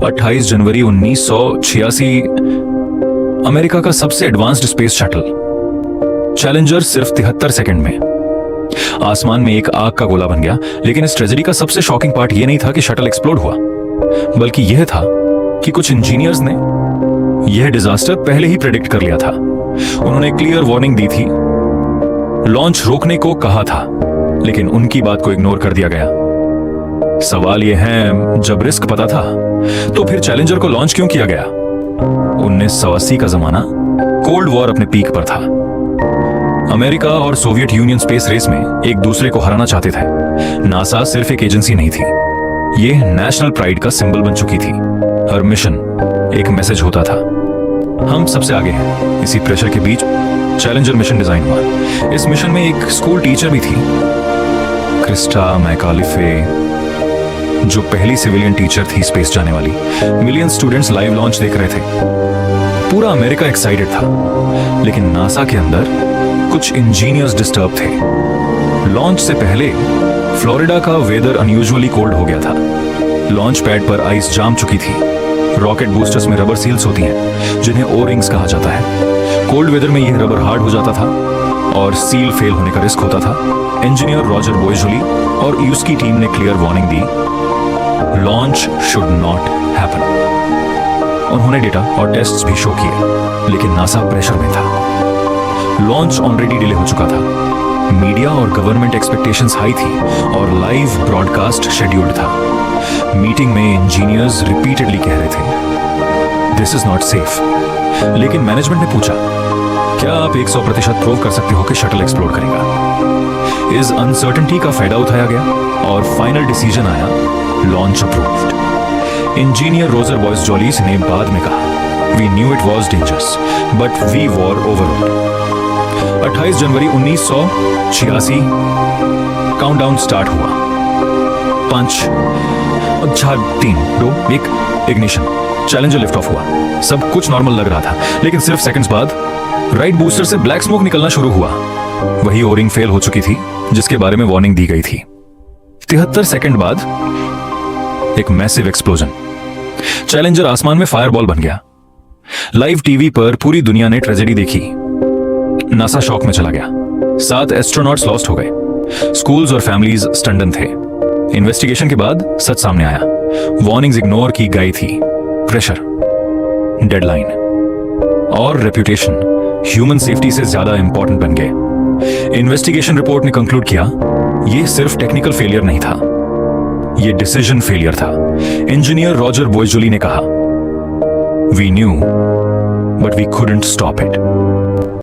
28 जनवरी 1986 अमेरिका का सबसे एडवांस्ड स्पेस शटल चैलेंजर सिर्फ 73 सेकंड में आसमान में एक आग का गोला बन गया। लेकिन इस ट्रेजेडी का सबसे शॉकिंग पार्ट यह नहीं था कि शटल एक्सप्लोड हुआ, बल्कि यह था कि कुछ इंजीनियर्स ने यह डिजास्टर पहले ही प्रेडिक्ट कर लिया था। उन्होंने क्लियर वार्निंग दी थी, लॉन्च रोकने को कहा था, लेकिन उनकी बात को इग्नोर कर दिया गया। सवाल यह है, जब रिस्क पता था तो फिर चैलेंजर को लॉन्च क्यों किया गया? 1980 का जमाना, कोल्ड वॉर अपने पीक पर था। अमेरिका और सोवियत यूनियन स्पेस रेस में एक दूसरे को हराना चाहते थे। नासा सिर्फ एक एजेंसी नहीं थी, यह नेशनल प्राइड का सिंबल बन चुकी थी। हर मिशन एक मैसेज होता था, हम सबसे आगे हैं। इसी प्रेशर के बीच चैलेंजर मिशन डिजाइन हुआ। इस मिशन में एक स्कूल टीचर भी थी, क्रिस्टा मैकालिफे, जो पहली सिविलियन टीचर थी स्पेस जाने वाली। मिलियन स्टूडेंट्स लाइव लॉन्च देख रहे थे। पूरा अमेरिका एक्साइटेड था, लेकिन नासा के अंदर कुछ इंजीनियर्स डिस्टर्ब थे। लॉन्च से पहले फ्लोरिडा का वेदर अनयूजुअली कोल्ड हो गया था। लॉन्च पैड पर आइस जाम चुकी थी। रॉकेट बूस्टर्स में रबर सील्स होती हैं, जिन्हें ओ रिंग्स कहा जाता है। कोल्ड वेदर में यह रबर हार्ड हो जाता था और सील फेल होने का रिस्क होता था। इंजीनियर रॉजर बोयजोली और उसकी टीम ने clear warning the, launch should not happen. उन्होंने डेटा और टेस्ट्स भी शो किए, लेकिन नासा प्रेशर में था। लॉन्च ऑलरेडी डिले हो चुका था। मीडिया और गवर्नमेंट एक्सपेक्टेशंस हाई थी और लाइव ब्रॉडकास्ट शेड्यूल्ड था। मीटिंग में इंजीनियर्स रिपीटेडली कह रहे थे, दिस इज नॉट सेफ। लेकिन मैनेजमेंट ने पूछा, क्या आप 100% प्रूव कर सकते हो कि शटल एक्सप्लोड करेगा? इस अनसर्टेनिटी का फायदा उठाया गया और फाइनल डिसीजन आया, launch approved. Engineer Roger Boisjoly ने बाद में कहा, we knew it was dangerous but we were overruled. 28 जनवरी 1986 काउंटडाउन स्टार्ट हुआ। 5 4 3 2 1 इग्निशन। चैलेंजर लिफ्ट ऑफ हुआ। सब कुछ नॉर्मल लग रहा था, लेकिन सिर्फ सेकंड्स बाद राइट बूस्टर से ब्लैक स्मोक निकलना शुरू हुआ। वही ओरिंग फेल हो चुकी थी जिसके बारे में वार्निंग दी गई थी। 73 सेकंड बाद एक मैसिव एक्सप्लोजन। चैलेंजर आसमान में फायरबॉल बन गया। लाइव टीवी पर पूरी दुनिया ने ट्रेजेडी देखी। नासा शॉक में चला गया। 7 एस्ट्रोनॉट्स लॉस्ट हो गए। स्कूल्स और फैमिलीज स्टंडन थे। इन्वेस्टिगेशन के बाद सच सामने आया। वार्निंग्स इग्नोर की गई थी। प्रेशर, डेडलाइन और रेप्यूटेशन ह्यूमन सेफ्टी से ज्यादा इंपॉर्टेंट बन गए। इन्वेस्टिगेशन रिपोर्ट ने कंक्लूड किया, यह सिर्फ टेक्निकल फेलियर नहीं था, यह डिसीजन फेलियर था। इंजीनियर रॉजर बोयजोली ने कहा, we knew but we couldn't stop it.